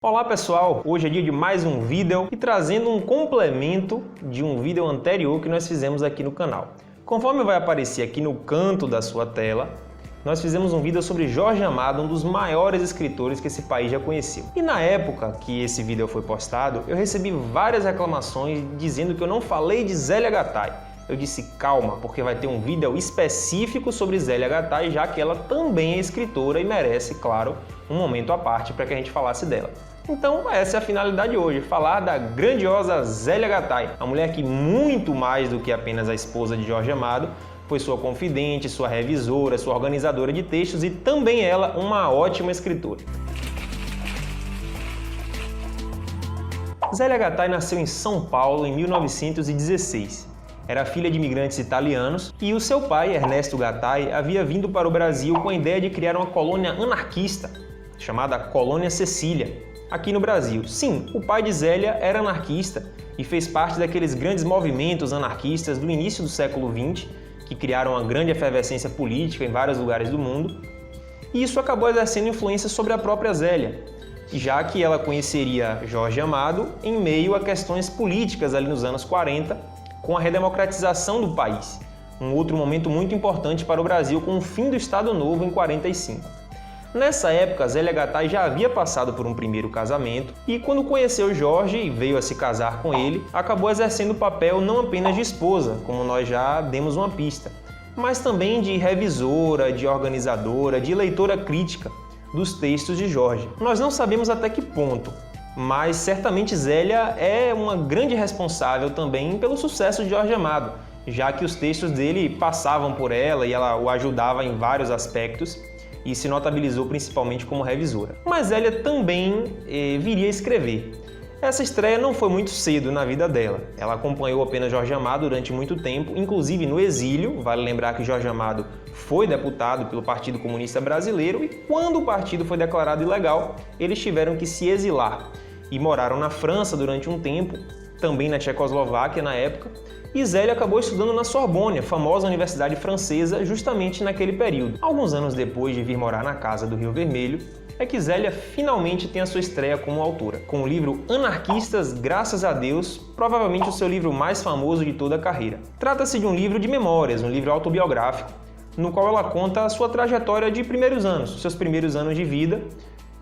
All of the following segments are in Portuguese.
Olá pessoal, hoje é dia de mais um vídeo e trazendo um complemento de um vídeo anterior que nós fizemos aqui no canal. Conforme vai aparecer aqui no canto da sua tela, nós fizemos um vídeo sobre Jorge Amado, um dos maiores escritores que esse país já conheceu. E na época que esse vídeo foi postado, eu recebi várias reclamações dizendo que eu não falei de Zélia Gattai. Eu disse calma, porque vai ter um vídeo específico sobre Zélia Gattai, já que ela também é escritora e merece, claro, um momento à parte para que a gente falasse dela. Então essa é a finalidade de hoje, falar da grandiosa Zélia Gattai, a mulher que muito mais do que apenas a esposa de Jorge Amado, foi sua confidente, sua revisora, sua organizadora de textos e também ela uma ótima escritora. Zélia Gattai nasceu em São Paulo em 1916. Era filha de imigrantes italianos e o seu pai, Ernesto Gattai, havia vindo para o Brasil com a ideia de criar uma colônia anarquista, chamada Colônia Cecília, aqui no Brasil. Sim, o pai de Zélia era anarquista e fez parte daqueles grandes movimentos anarquistas do início do século XX, que criaram uma grande efervescência política em vários lugares do mundo, e isso acabou exercendo influência sobre a própria Zélia, já que ela conheceria Jorge Amado em meio a questões políticas ali nos anos 40, com a redemocratização do país, um outro momento muito importante para o Brasil com o fim do Estado Novo em 45. Nessa época, Zélia Gattai já havia passado por um primeiro casamento e quando conheceu Jorge e veio a se casar com ele, acabou exercendo o papel não apenas de esposa, como nós já demos uma pista, mas também de revisora, de organizadora, de leitora crítica dos textos de Jorge. Nós não sabemos até que ponto, mas certamente Zélia é uma grande responsável também pelo sucesso de Jorge Amado, já que os textos dele passavam por ela e ela o ajudava em vários aspectos e se notabilizou principalmente como revisora. Mas Zélia também viria a escrever. Essa estreia não foi muito cedo na vida dela. Ela acompanhou apenas Jorge Amado durante muito tempo, inclusive no exílio. Vale lembrar que Jorge Amado foi deputado pelo Partido Comunista Brasileiro e quando o partido foi declarado ilegal, eles tiveram que se exilar e moraram na França durante um tempo, também na Tchecoslováquia na época, e Zélia acabou estudando na Sorbonne, a famosa universidade francesa, justamente naquele período. Alguns anos depois de vir morar na Casa do Rio Vermelho, é que Zélia finalmente tem a sua estreia como autora, com o livro Anarquistas, Graças a Deus, provavelmente o seu livro mais famoso de toda a carreira. Trata-se de um livro de memórias, um livro autobiográfico, no qual ela conta a sua trajetória de primeiros anos, seus primeiros anos de vida,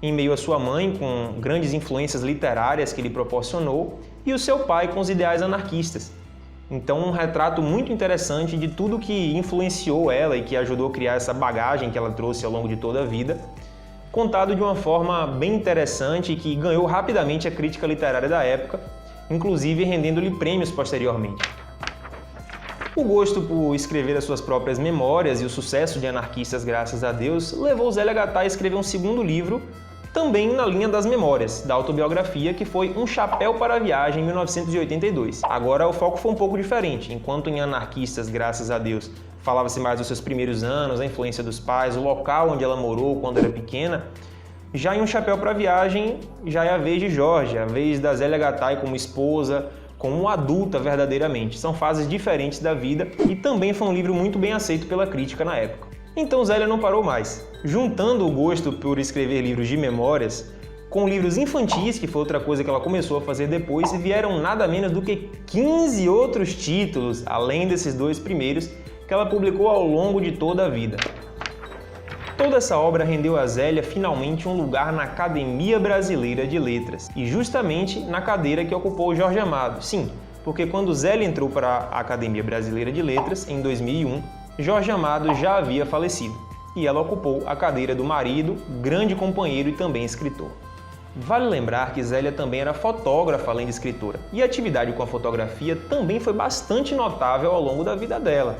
em meio à sua mãe, com grandes influências literárias que lhe proporcionou, e o seu pai com os ideais anarquistas. Então, um retrato muito interessante de tudo que influenciou ela e que ajudou a criar essa bagagem que ela trouxe ao longo de toda a vida, contado de uma forma bem interessante e que ganhou rapidamente a crítica literária da época, inclusive rendendo-lhe prêmios posteriormente. O gosto por escrever as suas próprias memórias e o sucesso de Anarquistas, Graças a Deus, levou Zélia Gattai a escrever um segundo livro, também na linha das memórias, da autobiografia, que foi Um Chapéu para a Viagem, em 1982. Agora o foco foi um pouco diferente. Enquanto em Anarquistas, Graças a Deus, falava-se mais dos seus primeiros anos, a influência dos pais, o local onde ela morou quando era pequena, já em Um Chapéu para a Viagem, já é a vez de Jorge, a vez da Zélia Gattai como esposa, como adulta verdadeiramente. São fases diferentes da vida e também foi um livro muito bem aceito pela crítica na época. Então Zélia não parou mais. Juntando o gosto por escrever livros de memórias com livros infantis, que foi outra coisa que ela começou a fazer depois, vieram nada menos do que 15 outros títulos, além desses dois primeiros, que ela publicou ao longo de toda a vida. Toda essa obra rendeu a Zélia finalmente um lugar na Academia Brasileira de Letras, e justamente na cadeira que ocupou Jorge Amado. Sim, porque quando Zélia entrou para a Academia Brasileira de Letras, em 2001, Jorge Amado já havia falecido, e ela ocupou a cadeira do marido, grande companheiro e também escritor. Vale lembrar que Zélia também era fotógrafa além de escritora, e a atividade com a fotografia também foi bastante notável ao longo da vida dela.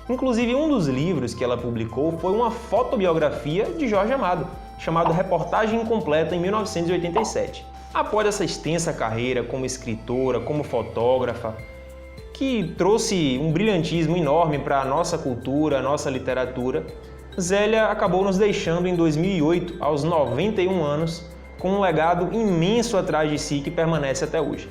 Inclusive, um dos livros que ela publicou foi uma fotobiografia de Jorge Amado, chamado Reportagem Incompleta, em 1987. Após essa extensa carreira como escritora, como fotógrafa, que trouxe um brilhantismo enorme para a nossa cultura, a nossa literatura, Zélia acabou nos deixando em 2008, aos 91 anos, com um legado imenso atrás de si que permanece até hoje.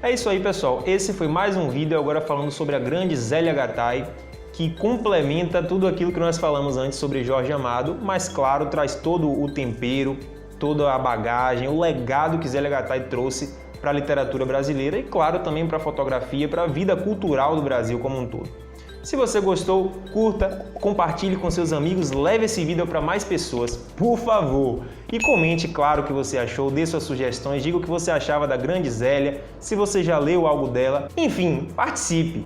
É isso aí, pessoal. Esse foi mais um vídeo agora falando sobre a grande Zélia Gattai, que complementa tudo aquilo que nós falamos antes sobre Jorge Amado, mas claro, traz todo o tempero, toda a bagagem, o legado que Zélia Gattai trouxe para a literatura brasileira e, claro, também para a fotografia, para a vida cultural do Brasil como um todo. Se você gostou, curta, compartilhe com seus amigos, leve esse vídeo para mais pessoas, por favor. E comente, claro, o que você achou, dê suas sugestões, diga o que você achava da grande Zélia, se você já leu algo dela, enfim, participe!